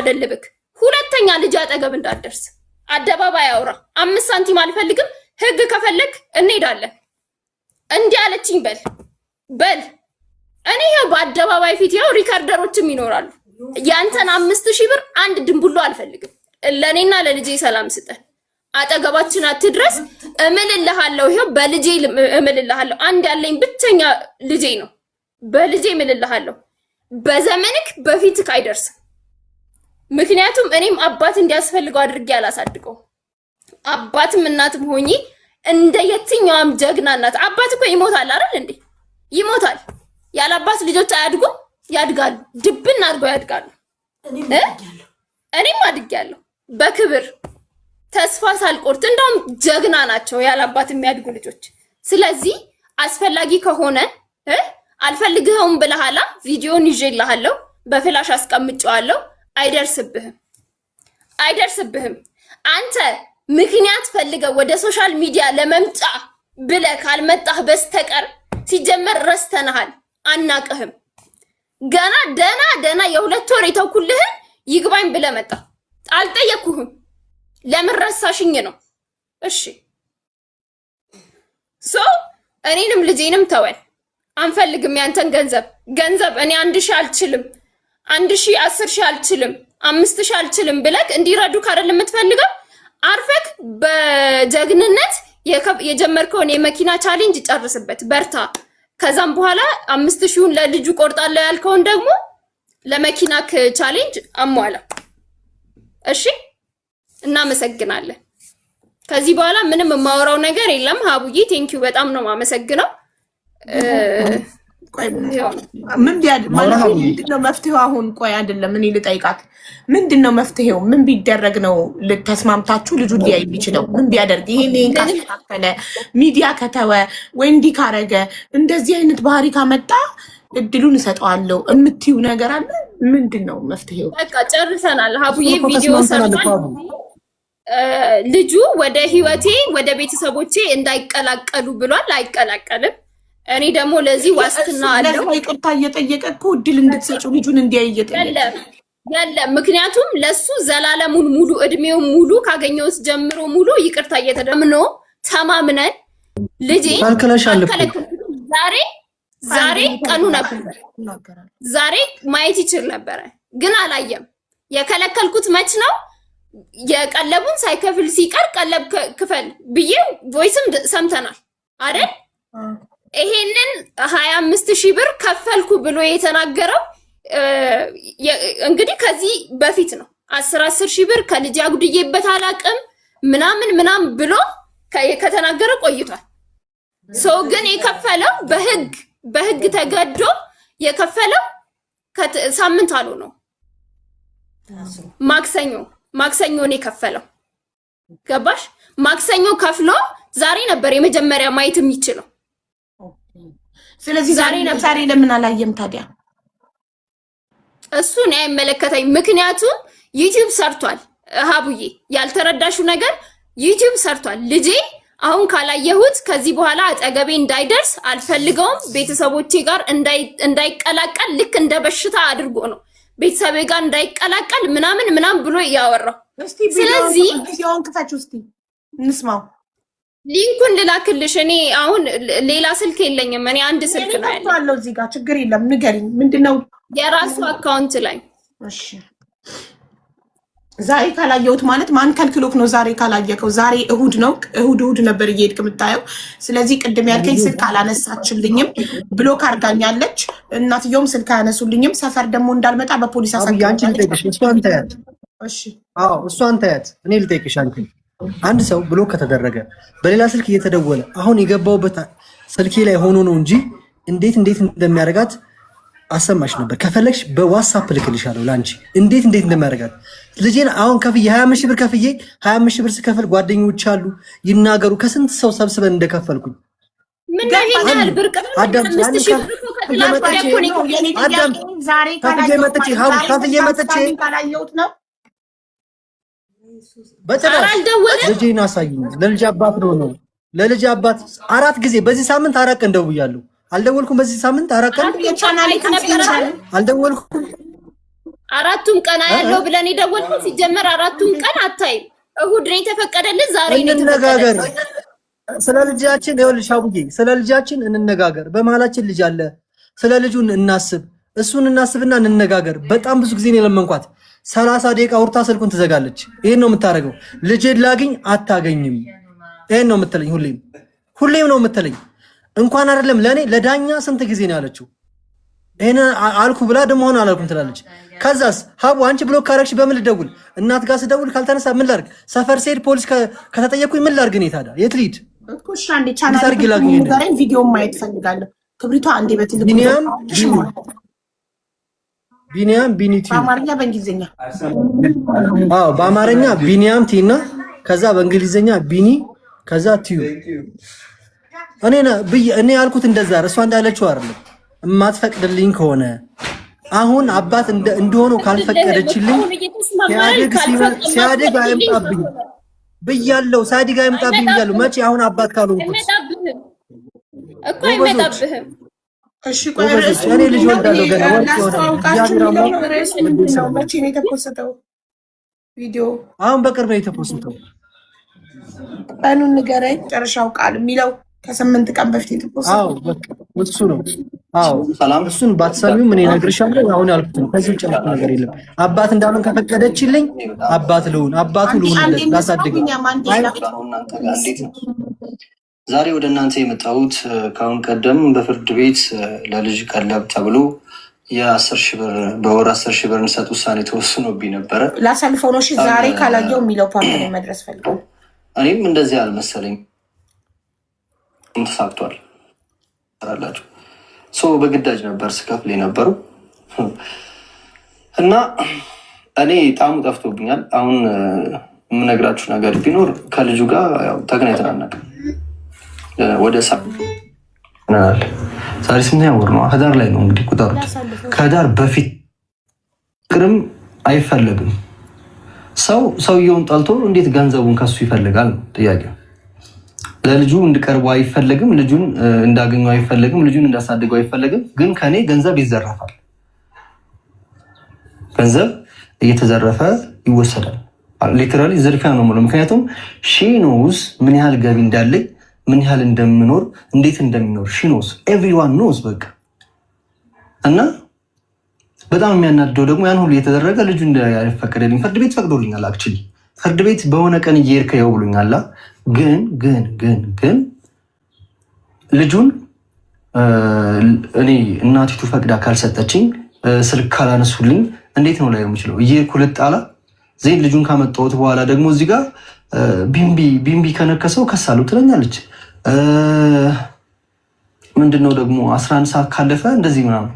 አደልብክ ሁለተኛ ልጅ አጠገብ እንዳትደርስ አደባባይ አውራ 5 ሳንቲም አልፈልግም ህግ ከፈለክ እንሄዳለን እንዲህ አለችኝ በል እኔ ይሄ በአደባባይ ፊት ያው ሪከርደሮችም ይኖራሉ ያንተን 5000 ብር አንድ ድንቡሎ አልፈልግም ለኔና ለልጄ ሰላም ስጠን አጠገባችን አትድረስ እምልልሃለሁ ይሄው በልጄ እምልልሃለሁ አንድ ያለኝ ብቸኛ ልጄ ነው በልጄ እምልልሃለሁ በዘመንክ በፊትክ አይደርስም ምክንያቱም እኔም አባት እንዲያስፈልገው አድርጌ አላሳድገው አባትም እናትም ሆኚ እንደ የትኛውም ጀግና እናት አባት እኮ ይሞታል አይደል እንዴ ይሞታል ያለ አባት ልጆች አያድጉ ያድጋሉ ድብን አድርገው ያድጋሉ እኔም አድጌያለሁ በክብር ተስፋ ሳልቆርጥ እንደውም ጀግና ናቸው ያለ አባት የሚያድጉ ልጆች ስለዚህ አስፈላጊ ከሆነ አልፈልግህም ብለሃላ ቪዲዮን ይዤልሃለሁ በፍላሽ አስቀምጫለሁ አይደርስብህም አንተ ምክንያት ፈልገው ወደ ሶሻል ሚዲያ ለመምጣ ብለህ ካልመጣህ በስተቀር ሲጀመር ረስተናል አናቅህም ገና ደና የሁለት ወር የተውኩልህን ይግባኝ ብለህ መጣ አልጠየኩህም ለምን ረሳሽኝ ነው እሺ እኔንም ልጄንም ተወን አንፈልግም ያንተን ገንዘብ እኔ 1000 አልችልም 1000 10000 አልችልም 5000 አልችልም ብለክ እንዲረዱ ካረል የምትፈልገው አርፈክ በጀግንነት የጀመርከውን የመኪና ቻሌንጅ ጨርስበት በርታ ከዛም በኋላ 5000ን ለልጁ ቆርጣለሁ ያልከውን ደግሞ ለመኪናክ ቻሌንጅ አሟላ እሺ እናመሰግናለን ከዚህ በኋላ ምንም የማወራው ነገር የለም ሀቡዬ ቴንኪው በጣም ነው ማመሰግነው ምን ምንድነው መፍትሄው አሁን ቆይ አይደለም እኔ ልጠይቃት ምንድነው መፍትሄው ምን ቢደረግ ነው ተስማምታችሁ ልጁ ሊያይ የሚችለው ምን ቢያደርግ ይሄን ካስተካከለ ሚዲያ ከተወ ወይ እንዲህ ካረገ እንደዚህ አይነት ባህሪ ካመጣ እድሉን እሰጠዋለሁ እምትዩ ነገር አለ ምንድነው መፍትሄው በቃ ጨርሰናል ሀቡዬ ቪዲዮ ሰርቷል ልጁ ወደ ህይወቴ ወደ ቤተሰቦቼ እንዳይቀላቀሉ ብሏል አይቀላቀልም እኔ ደግሞ ለዚህ ዋስትና አለው ይቅርታ እየጠየቀ እኮ እድል እንድትሰጪው ልጁን እንዲያይ እየጠየቀ ያለ ምክንያቱም ለሱ ዘላለሙን ሙሉ እድሜው ሙሉ ካገኘውስ ጀምሮ ሙሉ ይቅርታ እየተደምኖ ተማምነን ልጄ ዛሬ ቀኑ ነበር ዛሬ ማየት ይችል ነበር ግን አላየም የከለከልኩት መች ነው የቀለቡን ሳይከፍል ሲቀር ቀለብ ክፈል ብዬ ቮይስም ሰምተናል አይደል ይሄንን 25000 ብር ከፈልኩ ብሎ የተናገረው እንግዲህ ከዚህ በፊት ነው 10000 ብር ከልጅ አጉድዬበት አላቅም ምናምን ብሎ ከተናገረ ቆይቷል ግን የከፈለው በህግ ተገዶ የከፈለው ሳምንት አሉ ነው ማክሰኞ ነው የከፈለው ገባሽ ማክሰኞ ከፍሎ ዛሬ ነበር የመጀመሪያ ማየት የሚችለው ስለዚህ ዛሬ ለምን አላየም ታዲያ እሱ ነው አይመለከተኝ ምክንያቱም ዩቲዩብ ሰርቷል ሀቡዬ ያልተረዳሹ ነገር ዩቲዩብ ሰርቷል ልጄ አሁን ካላየሁት ከዚህ በኋላ አጠገቤ እንዳይደርስ አልፈልገውም ቤተሰቦቼ ጋር እንዳይቀላቀል ልክ እንደ በሽታ አድርጎ ነው ቤተሰቤ ጋር እንዳይቀላቀል ምናምን ብሎ ያወራው ስለዚህ ቪዲዮውን ክፈች እስቲ እንስማው ሊንኩን ልላክልሽ እኔ አሁን ሌላ ስልክ የለኝም እኔ አንድ ስልክ ነው ያለው እዚህ ጋር ችግር የለም ንገሪኝ ምንድነው የራሱ አካውንት ላይ እሺ ዛሬ ካላየሁት ማለት ማን ከልክሎክ ነው ዛሬ ካላየከው ዛሬ እሁድ ነው እሁድ ነበር እየሄድክ የምታየው ስለዚህ ቅድም ያልከኝ ስልክ አላነሳችልኝም ብሎክ አርጋኛለች እናትየውም ስልክ አያነሱልኝም ሰፈር ደግሞ እንዳልመጣ በፖሊስ አሳያለች እሷን ታያት እኔ ልጠይቅሽ አንድ ሰው ብሎክ ከተደረገ በሌላ ስልክ እየተደወለ አሁን የገባውበት ስልኬ ላይ ሆኖ ነው እንጂ እንዴት እንደሚያደርጋት አሰማሽ ነበር ከፈለግሽ በዋትስአፕ ልክልሻለሁ ላንቺ እንዴት እንደሚያደርጋት ልጄን አሁን ከፍዬ 25000 ብር ከፍዬ 25000 ብር ስከፍል ጓደኞች አሉ ይናገሩ ከስንት ሰው ሰብስበን እንደከፈልኩኝ ምን ይሄኛል ብር አዳም ዛሬ መጥቼ ካላየሁት ነው በተራራ ልጄን አሳይኝ ለልጅ አባት ነው ለልጅ አባት 4 ጊዜ በዚህ ሳምንት 4 ቀን ደውያለሁ አልደወልኩም በዚህ ሳምንት 4 ቀን የቻናሌ ከነበረ አልደወልኩም 4ቱን ቀን ያለው ብለን የደወልኩት ሲጀመር 4ቱን ቀን አታይም። እሁድ ነው የተፈቀደልህ፣ ዛሬ ነው እንነጋገር። የተፈቀደልህ። ስለ ልጃችን ይኸውልሽ አቡዬ፣ ስለ ልጃችን እንነጋገር። በመሀላችን ልጅ አለ። ስለ ልጁን እናስብ፣ እሱን እናስብና እንነጋገር። በጣም ብዙ ጊዜ ነው የለመንኳት። 30 ደቂቃ አውርታ ስልኩን ትዘጋለች። ይሄን ነው የምታደርገው። ልጄን ላግኝ አታገኝም። ይሄን ነው የምትለኝ። ሁሌም ነው የምትለኝ። እንኳን አይደለም ለኔ ለዳኛ ስንት ጊዜ ነው ያለችው። ይሄን አልኩ ብላ ደግሞ ሆነ አላልኩም ትላለች። ከዛስ ሀቡ አንቺ ብሎክ ካረግሽ በምን ልደውል? እናት ጋር ስደውል ካልተነሳ ምን ላድርግ? ሰፈር ስሄድ ፖሊስ ከተጠየቅኩኝ ምን ላድርግ? እኔ ታዲያ የት ልሂድ? እኮ አንዴ ቻናል ቪዲዮ ማየት ፈልጋለሁ። ክብሪቷ አንዴ በትልቁ ቢኒያም ቢኒቲ በአማርኛ በእንግሊዝኛ። አዎ በአማርኛ ቢኒያም ቲና፣ ከዛ በእንግሊዝኛ ቢኒ፣ ከዛ ቲዩ። እኔ ያልኩት እንደዛ እሷ እንዳለችው አይደለም። የማትፈቅድልኝ ከሆነ አሁን አባት እንደሆነው ካልፈቀደችልኝ ሲያድግ አይምጣብኝ ብያለሁ። ሲያድግ አይምጣብኝ ብያለሁ። መቼ አሁን አባት ካልሆንኩት እኮ አይመጣብህም። እሺ ቆይ እኔ ልጅ ወልዳለሁ ገና መቼ ነው የተፖስተው ቪዲዮ? አሁን በቅርብ ነው የተፖስተው። ቀኑን ንገረኝ። ጨረሻው ቃል የሚለው ከ8 ቀን በፊት የተፖስተው። አዎ በቃ እሱ ነው። አዎ ሰላም። እሱን ባትሰሚው ምን እነግርሻለሁ። አሁን ያልኩት ነው። ከዚህ ውጭ ነገር የለም። አባት እንዳሉን ከፈቀደችልኝ አባት ልሁን፣ አባቱ ልሁን፣ ላሳድገው። ዛሬ ወደ እናንተ የመጣሁት ከአሁን ቀደም በፍርድ ቤት ለልጅ ቀለብ ተብሎ የ10 ሺህ ብር በወር 10 ሺህ ብር እንሰጥ ውሳኔ ተወስኖብኝ ነበረ። ላሳልፈው ነው። ዛሬ ካላየው የሚለው ፓርት ላይ መድረስ ፈልገው። እኔም እንደዚህ አልመሰለኝ። ተሳክቷል አላችሁ። በግዳጅ ነበር ስከፍል የነበረው እና እኔ ጣሙ ጠፍቶብኛል። አሁን የምነግራችሁ ነገር ቢኖር ከልጁ ጋር ተገናኝተን አናውቅም። ወደ ዛሬ ስምንተኛ ወር ነው። ህዳር ላይ ነው እንግዲህ ቁጠሩት። ከህዳር በፊት ፍቅርም አይፈለግም። ሰውየውን ጠልቶ እንዴት ገንዘቡን ከሱ ይፈልጋል ነው ጥያቄው። ለልጁ እንድቀርቡ አይፈለግም። ልጁን እንዳገኘው አይፈለግም። ልጁን እንዳሳድገው አይፈለግም። ግን ከኔ ገንዘብ ይዘረፋል። ገንዘብ እየተዘረፈ ይወሰዳል። ሊተራሊ ዝርፊያ ነው የምለው። ምክንያቱም ሺ ኖውስ ምን ያህል ገቢ እንዳለኝ፣ ምን ያህል እንደምኖር፣ እንዴት እንደሚኖር ሺ ኖውስ፣ ኤቭሪዋን ኖውስ በቃ። እና በጣም የሚያናድደው ደግሞ ያን ሁሉ እየተደረገ ልጁ እንዳይፈቀደልኝ ፍርድ ቤት ፈቅዶልኛል። አክቹዋሊ ፍርድ ቤት በሆነ ቀን እየሄድክ ይኸው ብሎኛል። ግን ልጁን እኔ እናቲቱ ፈቅዳ ካልሰጠችኝ፣ ስልክ ካላነሱልኝ እንዴት ነው ላይ የምችለው? እየሄድኩ ልጣላ ዜን ልጁን ካመጣሁት በኋላ ደግሞ እዚህ ጋር ቢምቢ ከነከሰው ከሳሉ ትለኛለች። ምንድነው ደግሞ 11 ሰዓት ካለፈ እንደዚህ ምናምን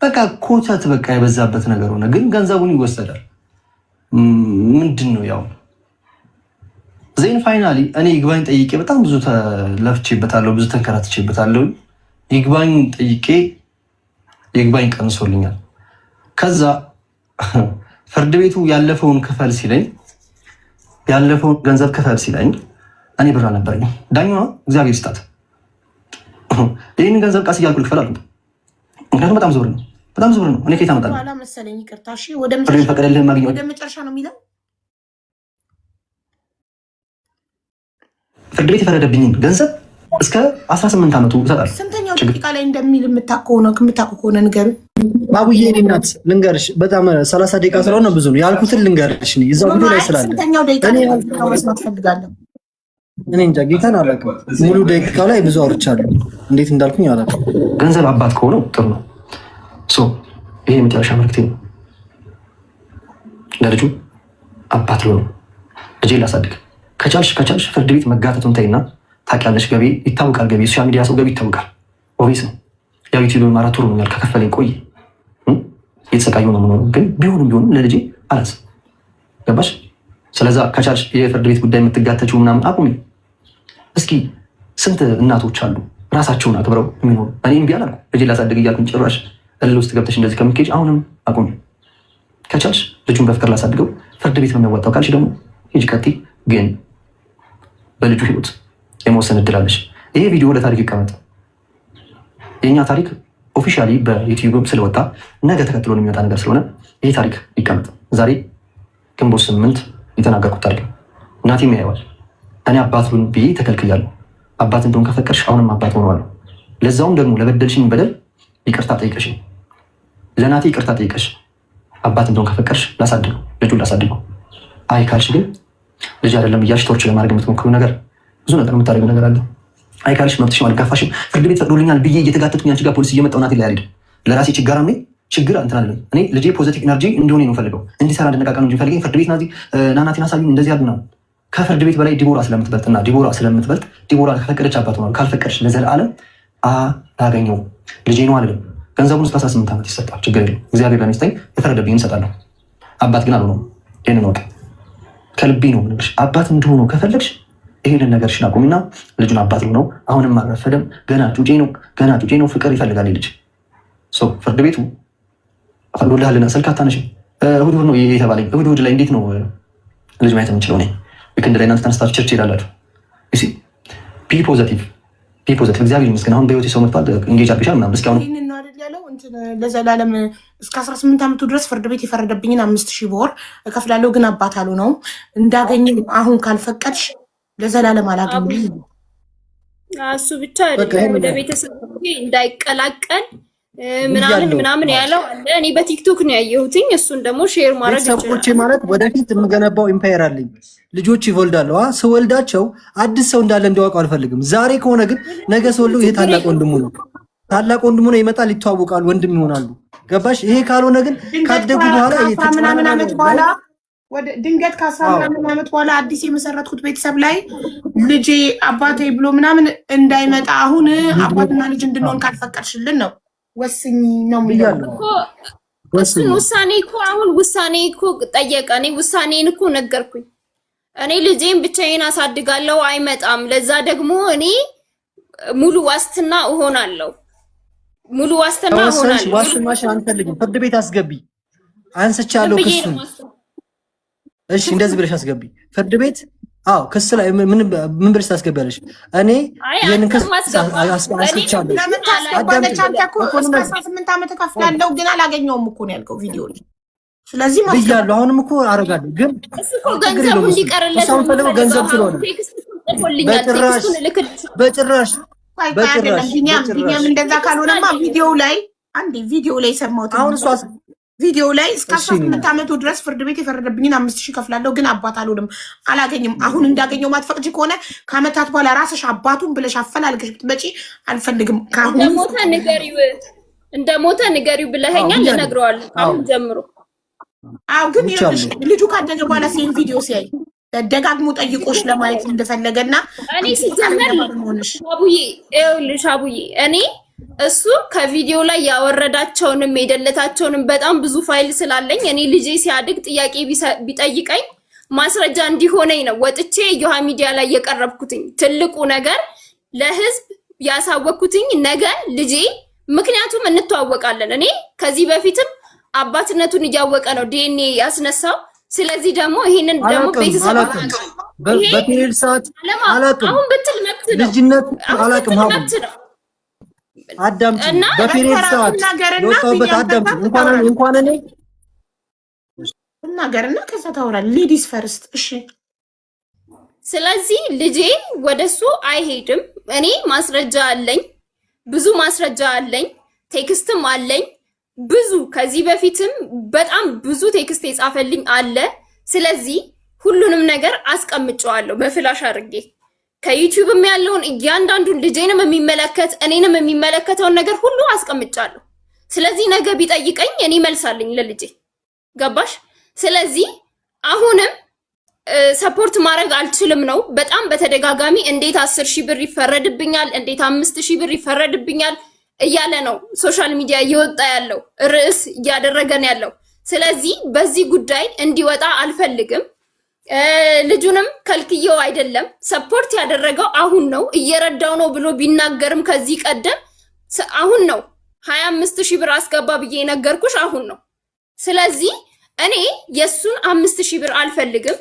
በቃ ኮተት በቃ የበዛበት ነገር ሆነ። ግን ገንዘቡን ይወሰዳል። ምንድን ነው ያው ዜን ፋይናሊ እኔ ይግባኝ ጠይቄ በጣም ብዙ ተለፍቼበታለሁ፣ ብዙ ተንከራትቼበታለሁ። ይግባኝ ጠይቄ ይግባኝ ቀንሶልኛል። ከዛ ፍርድ ቤቱ ያለፈውን ክፈል ሲለኝ፣ ያለፈውን ገንዘብ ክፈል ሲለኝ እኔ ብር አልነበረኝም። ዳኛዋ እግዚአብሔር ይስጣት ይህንን ገንዘብ ቃስ እያልኩ ልክፈል አልኩት። ምክንያቱም በጣም ዞር ነው፣ በጣም ዞር ነው። እኔ ከየት አመጣለሁ? ወደ መጨረሻ ነው የሚለው ፍርድ ቤት የፈረደብኝን ገንዘብ እስከ 18 ዓመቱ ይሰጣል። ስንተኛው ደቂቃ ላይ እንደሚል የምታውቀው ከሆነ ንገሪኝ። ባቡዬ እኔ እናት ልንገርሽ፣ በጣም 30 ደቂቃ ስለሆነ ብዙ ነው ያልኩትን ልንገርሽ። እዛው ቪዲዮ ላይ ስላለ ስንተኛው ደቂቃ ላይ መስማት ፈልጋለሁ። እኔ እንጃ ጌታን አላውቅም። ሙሉ ደቂቃው ላይ ብዙ አውርቻለሁ። እንዴት እንዳልኩኝ አላውቅም። ገንዘብ አባት ከሆነው ጥሩ ነው። ይሄ የመጨረሻ መልክቴ ነው። ለልጁ አባት ልሆን፣ ልጄን ላሳድግ። ከቻልሽ ፍርድ ቤት መጋተቱን ተይና፣ ታውቂያለሽ፣ ገቢ ይታወቃል። ገቢ ሶሻል ሚዲያ ሰው ገቢ ይታወቃል። ኦፊስ ነው ያው ዩቲዩብ ማራቱ ነው ከከፈለኝ ቆይ የተሰቃየው ነው የምኖረው። ግን ቢሆንም ለልጄ አላስ ገባሽ? ስለዛ ከቻልሽ የፍርድ ቤት ጉዳይ የምትጋተችው ምናምን አቁሚ። እስኪ ስንት እናቶች አሉ ራሳቸውን አክብረው የሚኖሩ። እኔ እምቢ አላልኩም ልጄን ላሳድግ እያልኩኝ ጭራሽ እልል ውስጥ ገብተሽ እንደዚህ ከምትሄጂ አሁንም አቁሚ። ከቻልሽ ልጁን በፍቅር ላሳድገው፣ ፍርድ ቤት ነው የሚያዋጣው ካልሽ ደግሞ ሂጂ ቀጥይ። ግን በልጁ ህይወት የመወሰን እድል አለሽ። ይሄ ቪዲዮ ለታሪክ ይቀመጥ። የእኛ ታሪክ ኦፊሻሊ በዩቲዩብም ስለወጣ ነገ ተከትሎ የሚመጣ ነገር ስለሆነ ይህ ታሪክ ይቀመጥ። ዛሬ ግንቦት 8 የተናገርኩት ታሪክ እናቴም ያየዋል። እኔ አባት ብን ብዬ ተከልክያለሁ። አባት እንደሆን ከፈቀድሽ አሁንም አባት ሆነዋለሁ። ለዛውም ደግሞ ለበደልሽኝ በደል ይቅርታ ጠይቀሽ፣ ለእናቴ ይቅርታ ጠይቀሽ አባት እንደሆን ከፈቀድሽ ላሳድገው፣ ልጁን ላሳድገው። አይ ካልሽ ግን ልጅ አይደለም እያልሽ ቶርች ለማድረግ የምትሞክሩ ነገር ብዙ ነገር የምታደርገው ነገር አለ። አይ ካልሽ መብትሽም አልጋፋሽም። ፍርድ ቤት ፈቅዶልኛል ብዬ እየተጋተትኩኝ አንቺ ጋር ፖሊስ እየመጣሁ እናቴ ላይ አልሄድም። ለራሴ ችጋራም ነኝ። ችግር እንትን አይደለም። እኔ ልጄ ፖዚቲቭ ኤነርጂ እንደሆነ ነው ፈልገው እንዲሰራ እንድነቃቃ ነው እንጂ ፈልገኝ ፍርድ ቤት ናናቴን አሳዩኝ እንደዚህ ያሉና ከፍርድ ቤት በላይ ዲቦራ ስለምትበልጥና ዲቦራ ከፈቀደች አባት ሆኗል። ካልፈቀደች ለዘላለም አላገኘው ልጄ ነው አልልም። ገንዘቡን እስከ 18 ዓመት ይሰጣል። ችግር የለም። እግዚአብሔር ለሚስጠኝ የፈረደብኝ እንሰጣለሁ። አባት ግን አልሆነም። ይህንን ወቅ ከልቤ ነው ምንሽ አባት እንደሆነ ከፈለግሽ ይሄንን ነገርሽን አቁሚና ልጁን አባት ነው። አሁንም አልረፈደም። ገና ጩጬ ነው። ፍቅር ይፈልጋል ልጅ። ፍርድ ቤቱ ፈቅዶልሃልና ስልክ አታነሽም። እሑድ ነው የተባለኝ። እሑድ ላይ እንዴት ነው ልጅ ማየት የምንችለው? እኔ ዊክንድ ላይ እናንተ ተነስታችሁ ቸርች ሄዳላችሁ። ቢ ፖዘቲቭ እግዚአብሔር ይመስገን። አሁን በህይወት ሰው መጥቷል። እንጌጅ አርግሻል ምናምን እስኪ አሁን ይህንን ነው አይደል ያለው ለዘላለም እስከ 18 ዓመቱ ድረስ ፍርድ ቤት የፈረደብኝን 5000 ብር እከፍላለሁ፣ ግን አባት አልሆነውም። እንዳገኘ አሁን ካልፈቀድሽ ለዘላለም አላገኘም። እሱ ብቻ አይደለም ወደ ቤተሰብ እንዳይቀላቀል ምናምን ያለው አለ። እኔ በቲክቶክ ነው ያየሁትኝ። እሱን ደግሞ ሼር ማድረግ ሰዎች ማለት ወደፊት የምገነባው ኢምፓየር አለኝ። ልጆች ይወልዳሉ። ስወልዳቸው አዲስ ሰው እንዳለ እንዲያውቁ አልፈልግም። ዛሬ ከሆነ ግን ነገ ሰውልው ይሄ ታላቅ ወንድሙ ነው ይመጣል፣ ይተዋወቃሉ፣ ወንድም ይሆናሉ። ገባሽ? ይሄ ካልሆነ ግን ካደጉ በኋላ ምናምን ዓመት በኋላ ድንገት ከ10 ዓመት በኋላ አዲስ የመሰረትኩት ቤተሰብ ላይ ልጄ አባቴ ብሎ ምናምን እንዳይመጣ አሁን አባትና ልጅ እንድንሆን ካልፈቀድሽልን ነው ወስኝ ነው የሚለው እኮ። እሱን ውሳኔ እኮ አሁን ውሳኔ እኮ ጠየቀ። እኔ ውሳኔን እኮ ነገርኩኝ። እኔ ልጄን ብቻዬን አሳድጋለሁ፣ አይመጣም። ለዛ ደግሞ እኔ ሙሉ ዋስትና እሆናለሁ። ዋስትናሽን አንፈልግም። ፍርድ ቤት አስገቢ። አንስቻለሁ ክሱን። እሺ እንደዚህ ብለሽ አስገቢ ፍርድ ቤት። አዎ ክስ ላይ ምን ብለሽ ታስገቢያለሽ? እኔ ይሄንን ክስ አስቻለሁ። ለምን ታስገባለች? አንተ እኮ እስከ 18 ዓመት ከፍላለሁ ግን አላገኘውም እኮ ነው ያልከው ቪዲዮ ላይ። ስለዚህ ብያለሁ። አሁንም እኮ አደርጋለሁ፣ ግን ገንዘቡ እንዲቀርለት ነው ፈልገው ገንዘብ ስለሆነ በጭራሽ ቢኒያም እንደዛ ካልሆነማ ቪዲዮ ላይ ሰማሁት። አሁን እሷ ቪዲዮ ላይ እስከ 18 ዓመቱ ድረስ ፍርድ ቤት የፈረደብኝን 5000 ከፍላለሁ፣ ግን አባት አልሆንም፣ አላገኝም። አሁን እንዳገኘው ማትፈቅጂ ከሆነ ከአመታት በኋላ ራስሽ አባቱን ብለሽ አፈላልገሽ ብትመጪ አልፈልግም። እንደሞተ ንገሪው ብለኸኛል። እነግረዋለሁ አሁን ጀምሮ። አዎ ግን ልጁ ካደገ በኋላ ሲን ቪዲዮ ሲያይ ደጋግሞ ጠይቆሽ ለማየት እንደፈለገና እኔ ሲጀመር ሻቡዬ እኔ እሱ ከቪዲዮ ላይ ያወረዳቸውንም የደለታቸውንም በጣም ብዙ ፋይል ስላለኝ እኔ ልጄ ሲያድግ ጥያቄ ቢጠይቀኝ ማስረጃ እንዲሆነኝ ነው ወጥቼ ዮሃ ሚዲያ ላይ የቀረብኩትኝ። ትልቁ ነገር ለህዝብ ያሳወቅኩትኝ ነገ ልጄ፣ ምክንያቱም እንተዋወቃለን። እኔ ከዚህ በፊትም አባትነቱን እያወቀ ነው ዲኤንኤ ያስነሳው። ስለዚህ ደግሞ ይሄንን ደግሞ ቤተሰብ በፔሪድ ሰዓት አላቅም፣ አሁን ብትል መብት ነው፣ ልጅነት አላቅም፣ መብት ነው። አዳምጪ፣ በፔሪድ ሰዓት የወጣሁበት አዳምጪ። እንኳን እኔ እናገርና ከዛ ታወራለህ። ሌዲስ ፈርስት። እሺ ስለዚህ ልጄ ወደሱ አይሄድም። እኔ ማስረጃ አለኝ፣ ብዙ ማስረጃ አለኝ፣ ቴክስትም አለኝ ብዙ። ከዚህ በፊትም በጣም ብዙ ቴክስት የጻፈልኝ አለ። ስለዚህ ሁሉንም ነገር አስቀምጨዋለሁ በፍላሽ አድርጌ። ከዩቲዩብም ያለውን እያንዳንዱን ልጄንም የሚመለከት እኔንም የሚመለከተውን ነገር ሁሉ አስቀምጫለሁ። ስለዚህ ነገ ቢጠይቀኝ እኔ መልሳለኝ ለልጄ። ገባሽ? ስለዚህ አሁንም ሰፖርት ማድረግ አልችልም ነው። በጣም በተደጋጋሚ እንዴት 10,000 ብር ይፈረድብኛል፣ እንዴት 5,000 ብር ይፈረድብኛል እያለ ነው ሶሻል ሚዲያ እየወጣ ያለው ርዕስ እያደረገን ያለው። ስለዚህ በዚህ ጉዳይ እንዲወጣ አልፈልግም። ልጁንም ከልክየው አይደለም፣ ሰፖርት ያደረገው አሁን ነው፣ እየረዳው ነው ብሎ ቢናገርም ከዚህ ቀደም አሁን ነው 25,000 ብር አስገባ ብዬ የነገርኩሽ አሁን ነው። ስለዚህ እኔ የሱን 5,000 ብር አልፈልግም።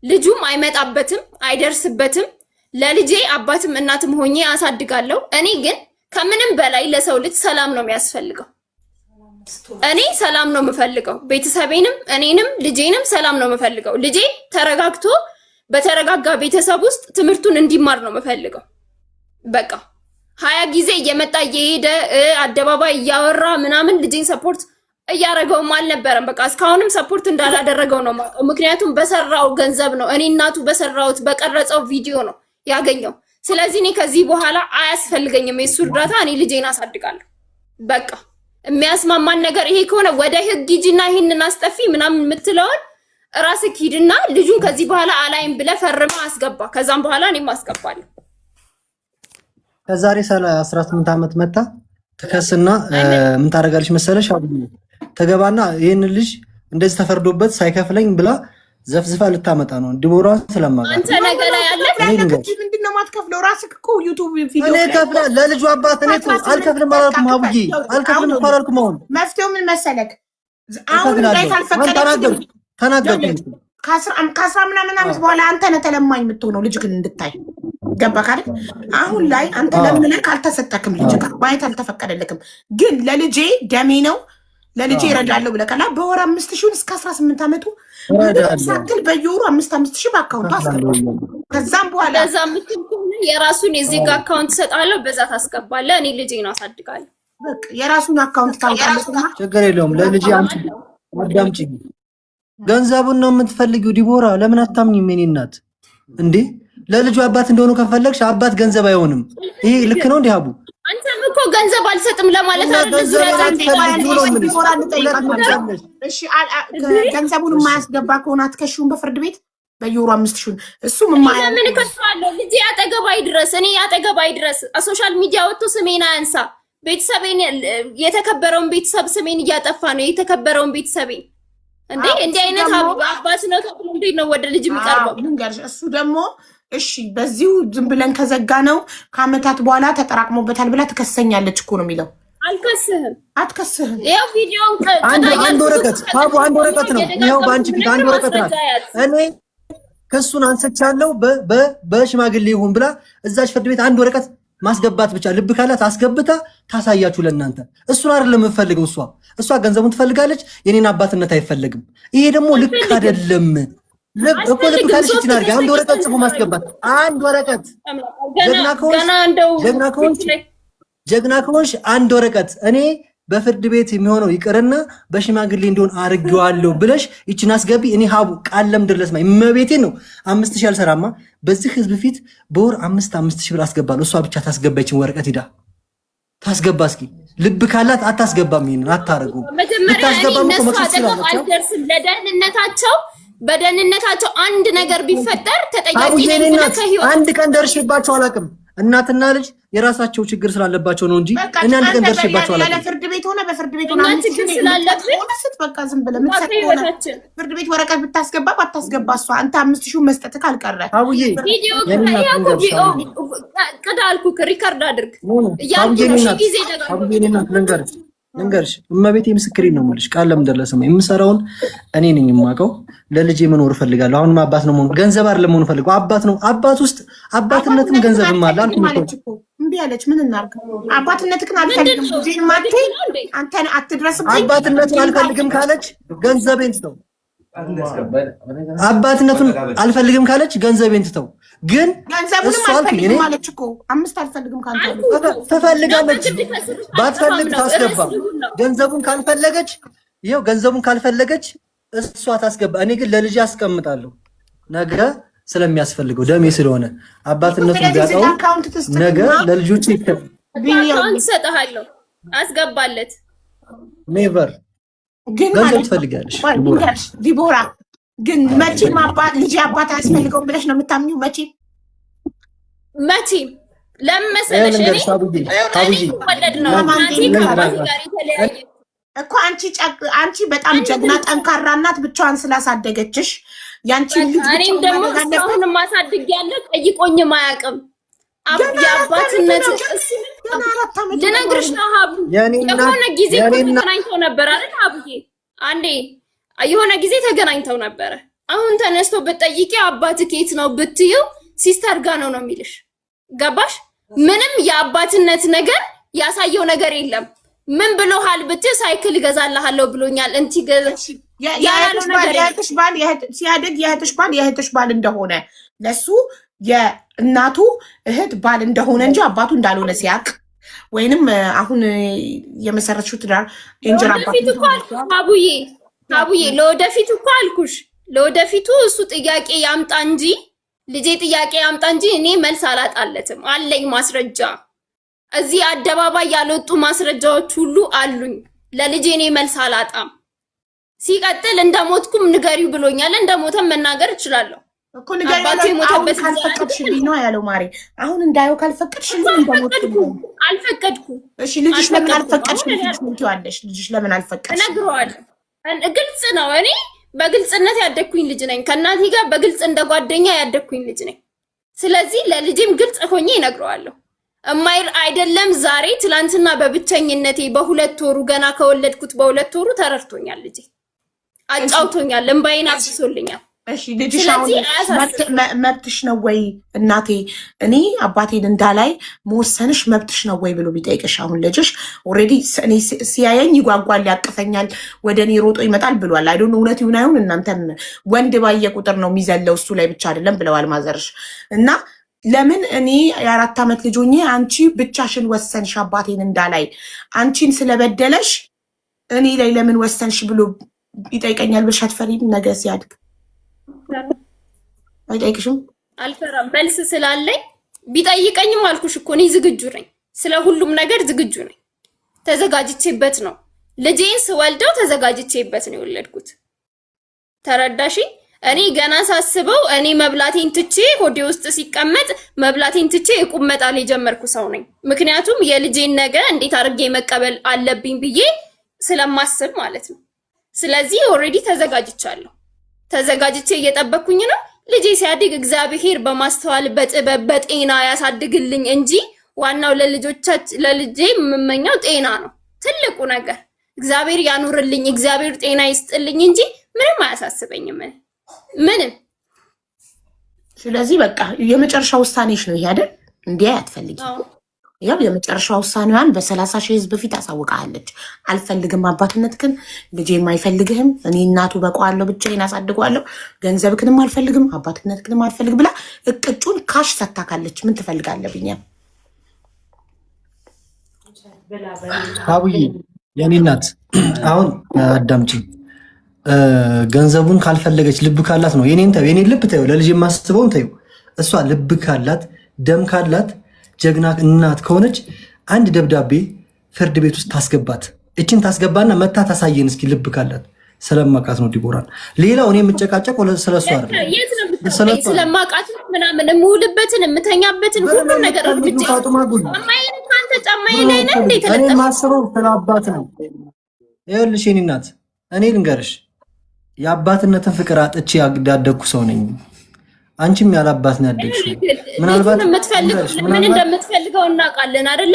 ልጁም አይመጣበትም፣ አይደርስበትም። ለልጄ አባትም እናትም ሆኜ አሳድጋለሁ። እኔ ግን ከምንም በላይ ለሰው ልጅ ሰላም ነው የሚያስፈልገው። እኔ ሰላም ነው የምፈልገው። ቤተሰቤንም እኔንም ልጄንም ሰላም ነው የምፈልገው። ልጄ ተረጋግቶ በተረጋጋ ቤተሰብ ውስጥ ትምህርቱን እንዲማር ነው የምፈልገው። በቃ 20 ጊዜ እየመጣ እየሄደ አደባባይ እያወራ ምናምን ልጄን ሰፖርት እያደረገውም አልነበረም። በቃ እስካሁንም ሰፖርት እንዳላደረገው ነው የማውቀው። ምክንያቱም በሰራው ገንዘብ ነው እኔ እናቱ በሰራውት በቀረጸው ቪዲዮ ነው ያገኘው። ስለዚህ እኔ ከዚህ በኋላ አያስፈልገኝም የሱ እርዳታ። እኔ ልጄን አሳድጋለሁ። በቃ የሚያስማማን ነገር ይሄ ከሆነ ወደ ህግ ሂጂና ይሄንን አስጠፊ ምናምን የምትለውን ራስህ ሂድና ልጁን ከዚህ በኋላ አላይም ብለህ ፈርመህ አስገባ። ከዛም በኋላ እኔም አስገባለሁ። ከዛሬ 18 ዓመት መታ ትከስና ምን ታደርጋለች መሰለሽ? ተገባና ይሄን ልጅ እንደዚህ ተፈርዶበት ሳይከፍለኝ ብላ ዘፍዝፋ ልታመጣ ነው። ዲቦራን ስለማውቃት አንተ ነገር ላይ ያለ ምንድነው ማትከፍለው? ራስህ እኮ ዩቲዩብ ቪዲዮ እኔ ከፍላ ለልጁ አባት እኔ አልከፍልም አላልኩም። አቡዬ አልከፍልም እኮ አላልኩም። አሁን መፍትሄው ምን መሰለክ? አሁን ላይ ካልፈቀደች ተናገርኩ። ከአስራ ምናምን ዓመት በኋላ አንተ ነህ ተለማኝ የምትሆነው ልጅ ግን እንድታይ ገባህ አይደል? አሁን ላይ አንተ ለምንህ ካልተሰጠክም ልጅ ጋር ማየት አልተፈቀደልክም። ግን ለልጄ ደሜ ነው ለልጄ ይረዳለሁ ብለህ ካላ በወር 5000 እስከ 18 ዓመቱ ሳትል በየወሩ 5,000 በአካውንቱ አስገባ። ከዛም በኋላ ለዛ ምትኩኝ የራሱን የዜጋ አካውንት ሰጣለሁ፣ በዛ ታስገባለህ። እኔ ልጄን አሳድጋለሁ። በቃ የራሱን አካውንት ታውቃለህ። ችግር የለውም። ለልጄ አዳምጪኝ። ገንዘቡን ነው የምትፈልጊው ዲቦራ? ለምን አታምኚም? የኔ እናት እንዴ ለልጁ አባት እንደሆኑ ከፈለግሽ አባት ገንዘብ አይሆንም። ይሄ ልክ ነው እንዴ ሀቡ? አንተም እኮ ገንዘብ አልሰጥም ለማለት አይደለም። ገንዘቡን የማያስገባ ከሆነ አትከሺውን በፍርድ ቤት በየወሩ 5,000 እሱ ምን ከሷለሁ። ልጄ አጠገባይ ድረስ እኔ አጠገባይ ድረስ ሶሻል ሚዲያ ወጥቶ ስሜን አያንሳ። ቤተሰቤን የተከበረውን ቤተሰብ ስሜን እያጠፋ ነው። የተከበረውን ቤተሰቤን እንዴ እንዲህ አይነት አባት ነው ተብሎ እንዴት ነው ወደ ልጅ የሚቀርበው? እሱ ደግሞ እሺ በዚሁ ዝም ብለን ከዘጋ ነው ከአመታት በኋላ ተጠራቅሞበታል ብላ ትከሰኛለች እኮ ነው የሚለው። አልከስህም። አትከስህም። ያው ቪዲዮውን አንድ ወረቀት ባቡ አንድ ወረቀት ነው ይሄው ባንቺ ፊት አንድ ወረቀት ናት። እኔ ክሱን አንስቻለሁ በሽማግሌ ይሁን ብላ እዛች ፍርድ ቤት አንድ ወረቀት ማስገባት ብቻ ልብ ካላት አስገብታ ታሳያችሁ ለእናንተ። እሱን አይደለም የምፈልገው። እሷ ገንዘቡን ትፈልጋለች፣ የኔን አባትነት አይፈልግም። ይሄ ደግሞ ልክ አይደለም። እኮ ልብ ካለች ይችላል። አንድ ወረቀት ጽፎ ማስገባት አንድ ወረቀት። ጀግና ከሆንሽ አንድ ወረቀት እኔ በፍርድ ቤት የሚሆነው ይቅርና በሽማግሌ እንዲሆን አርጌዋለሁ ብለሽ ይችን አስገቢ። እኔ ሀቡ ቃል ለምድር ለስማ እመቤቴን ነው 5,000 አልሰራማ። በዚህ ህዝብ ፊት በወር 5,000 ብር አስገባለሁ። እሷ ብቻ ታስገባ ይችን ወረቀት ሂዳ ታስገባ። እስኪ ልብ ካላት አታስገባም። ይሄንን አታረጉም። ልታስገባም እኮ አልደርስም። ለደህንነታቸው በደህንነታቸው አንድ ነገር ቢፈጠር ተጠያቂ ነኝ። አንድ ቀን ደርሼባቸው አላውቅም። እናትና ልጅ የራሳቸው ችግር ስላለባቸው ነው እንጂ እኔ አንድ ቀን ደርሼባቸው አላውቅም። ለፍርድ ቤት ሆነ በፍርድ ቤት ሆነ ችግር ስላለብን በቃ ዝም ብለህ ፍርድ ቤት ወረቀት ብታስገባ ባታስገባ እሷ አንተ 5,000 መስጠት ካልቀረ አውዬ ቪዲዮ ከዳልኩ ሪካርድ አድርግ እያልኩ ጊዜ ደግሞ ልንገርሽ እመቤቴ ምስክሬን ነው የምልሽ። ቃል ለምንድን ለሰማ የምሰራውን እኔ ነኝ የማውቀው። ለልጄ መኖር እፈልጋለሁ። አሁንም አባት ነው መሆን ገንዘብ አይደለም መሆን እፈልጋለሁ። አባት ነው። አባት ውስጥ አባትነትም ገንዘብም አለ አልኩ። እምቢ አለች። ምን እናድርግ? አባትነትህን አልፈልግም ልጄን ማቴ አንተ አትድረስብኝ። አባትነትን አልፈልግም ካለች ገንዘቤን ትተው። አባትነቱን አልፈልግም ካለች ገንዘቤን ትተው። ግን ገንዘቡንም አልፈልግም ማለች እኮ 5 አልፈልግም ካንተ ትፈልጋለች። ባትፈልግ ታስገባ። ገንዘቡን ካልፈለገች ይኸው ገንዘቡን ካልፈለገች እሷ ታስገባ። እኔ ግን ለልጅ አስቀምጣለሁ። ነገ ስለሚያስፈልገው ደሜ ስለሆነ አባትነቱን ቢያጣው ነገ ለልጆች አካውንት ሰጥሃለሁ አስገባለት። ኔቨር ግን ገንዘብ ትፈልጋለች ዲቦራ። ግን መቼም አባት ልጅ አባት አያስፈልገውም ብለሽ ነው የምታምኚው? መቼም ለምን መሰለሽ እኔ ወለድ ነው እኮ አንቺ በጣም ጀግና ጠንካራ እናት ብቻዋን ስላሳደገችሽ ያንቺ ልጅ እኔም ደግሞ እስካሁን ማሳድግ ያለ ጠይቆኝም አያውቅም። የአባትነት ልነግርሽ ነው ሀቡ። የሆነ ጊዜ ተገናኝተው ነበር አይደል ሀቡዬ? አንዴ የሆነ ጊዜ ተገናኝተው ነበረ። አሁን ተነስቶ ብትጠይቂ አባት ከየት ነው ብትይው ሲስተር ጋ ነው የሚልሽ። ገባሽ? ምንም የአባትነት ነገር ያሳየው ነገር የለም። ምን ብሎሃል ብትይ ሳይክል እገዛልሃለሁ ብሎኛል። እንቲ የእህትሽ ባል ሲያድግ የእህትሽ ባል እንደሆነ ለሱ የእናቱ እህት ባል እንደሆነ እንጂ አባቱ እንዳልሆነ ሲያቅ ወይንም አሁን የመሰረትሽው ትዳር እንጀራ አቡዬ ለወደፊቱ እኮ አልኩሽ፣ ለወደፊቱ እሱ ጥያቄ ያምጣ እንጂ ልጄ ጥያቄ ያምጣ እንጂ እኔ መልስ አላጣለትም። አለኝ ማስረጃ፣ እዚህ አደባባይ ያልወጡ ማስረጃዎች ሁሉ አሉኝ። ለልጄ እኔ መልስ አላጣም። ሲቀጥል እንደሞትኩም ንገሪው ብሎኛል። እንደሞተም መናገር እችላለሁ እኮ ንገሪው። አሁን ካልፈቀድሽልኝ ነው ያለው ማሬ። አሁን እንዳየው ካልፈቀድሽልኝ እንደሞትኩ አልፈቀድኩም። እሺ ልጅሽ ለምን አልፈቀድሽልኝ? ምን ትይዋለሽ? ልጅሽ ለምን አልፈቀድሽ? እነግረዋለሁ። ግልጽ ነው። እኔ በግልጽነት ያደግኩኝ ልጅ ነኝ። ከእናቴ ጋር በግልጽ እንደ ጓደኛ ያደግኩኝ ልጅ ነኝ። ስለዚህ ለልጄም ግልጽ ሆኜ እነግረዋለሁ። እማይር አይደለም ዛሬ ትላንትና በብቸኝነቴ በሁለት ወሩ ገና ከወለድኩት በሁለት ወሩ ተረድቶኛል። ልጄ አጫውቶኛል፣ እምባዬን አብሶልኛል። እሺ ልጅሽ አሁን መብትሽ ነው ወይ እናቴ እኔ አባቴን እንዳላይ መወሰንሽ መብትሽ ነው ወይ ብሎ ቢጠይቅሽ፣ አሁን ልጅሽ ኦልሬዲ እኔ ሲያየኝ ይጓጓል፣ ያቅፈኛል፣ ወደ እኔ ሮጦ ይመጣል ብሏል። አይ ዶንት ኖ እውነት ይሁን አይሁን፣ እናንተም ወንድ ባየ ቁጥር ነው የሚዘለው እሱ ላይ ብቻ አይደለም ብለዋል ማዘርሽ። እና ለምን እኔ የ4 ዓመት ልጅ ሆኜ አንቺ ብቻሽን ወሰንሽ አባቴን እንዳላይ አንቺን ስለበደለሽ እኔ ላይ ለምን ወሰንሽ ብሎ ይጠይቀኛል ብለሽ አትፈሪም? ነገ ሲያድግ አይጠይቅሽም? አልፈራም። መልስ ስላለኝ ቢጠይቀኝም አልኩሽ እኮ እኔ ዝግጁ ነኝ። ስለ ሁሉም ነገር ዝግጁ ነኝ። ተዘጋጅቼበት ነው ልጄን ስወልደው ተዘጋጅቼበት ነው የወለድኩት። ተረዳሽ? እኔ ገና ሳስበው እኔ መብላቴን ትቼ ሆዴ ውስጥ ሲቀመጥ መብላቴን ትቼ የቁም መጣል የጀመርኩ ሰው ነኝ። ምክንያቱም የልጄን ነገር እንዴት አድርጌ መቀበል አለብኝ ብዬ ስለማስብ ማለት ነው። ስለዚህ ኦልሬዲ ተዘጋጅቻለሁ። ተዘጋጅቼ እየጠበኩኝ ነው። ልጄ ሲያድግ እግዚአብሔር በማስተዋል በጥበብ በጤና ያሳድግልኝ እንጂ ዋናው ለልጄ የምመኘው ጤና ነው። ትልቁ ነገር እግዚአብሔር ያኑርልኝ፣ እግዚአብሔር ጤና ይስጥልኝ እንጂ ምንም አያሳስበኝም ምንም። ስለዚህ በቃ የመጨረሻ ውሳኔሽ ነው ይሄ አይደል? እንዴ አትፈልጊ? ያው የመጨረሻ ውሳኔዋን በ30 ሺህ ህዝብ በፊት አሳውቃለች። አልፈልግም አባትነትክን፣ ልጄም አይፈልግህም፣ እኔ እናቱ በቀዋለሁ፣ ብቻዬን አሳድገዋለሁ፣ ገንዘብክንም አልፈልግም፣ አባትነትክንም አልፈልግ ብላ እቅጩን ካሽ ሰታካለች። ምን ትፈልጋለህ ብኛ? አቡዬ የኔ እናት አሁን አዳምጪ። ገንዘቡን ካልፈለገች ልብ ካላት ነው የኔን ተው፣ የኔን ልብ ተው፣ ለልጄ የማስበውን ተው። እሷ ልብ ካላት ደም ካላት ጀግና እናት ከሆነች አንድ ደብዳቤ ፍርድ ቤት ውስጥ ታስገባት። እችን ታስገባና መታ ታሳየን እስኪ ልብ ካላት። ስለማቃት ነው ዲቦራን። ሌላው እኔ የምጨቃጨቅ ስለሷ አይደለም። ስለማቃት ምናምን የምውልበትን የምተኛበትን ሁሉ ነገር እርምጃ ጫማዬን ካንተ ጫማዬ ላይ ነው እንዴ ተለጠፈ? እኔ ማስበው ስለአባት ነው። ይኸውልሽ የኔ እናት እኔ ልንገርሽ የአባትነትን ፍቅር አጥቼ ያደግኩ ሰው ነኝ። አንቺም ያላባት ነው ያደግሽው። ምናልባት ምን እንደምትፈልገው እናውቃለን አይደለ?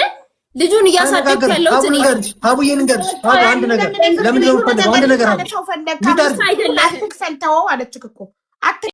ልጁን እያሳደግክ ያለው እኔ አቡዬ ልንገርሽ አንድ ነገር ለምን ነው አንድ ነገር አለ። አይደለም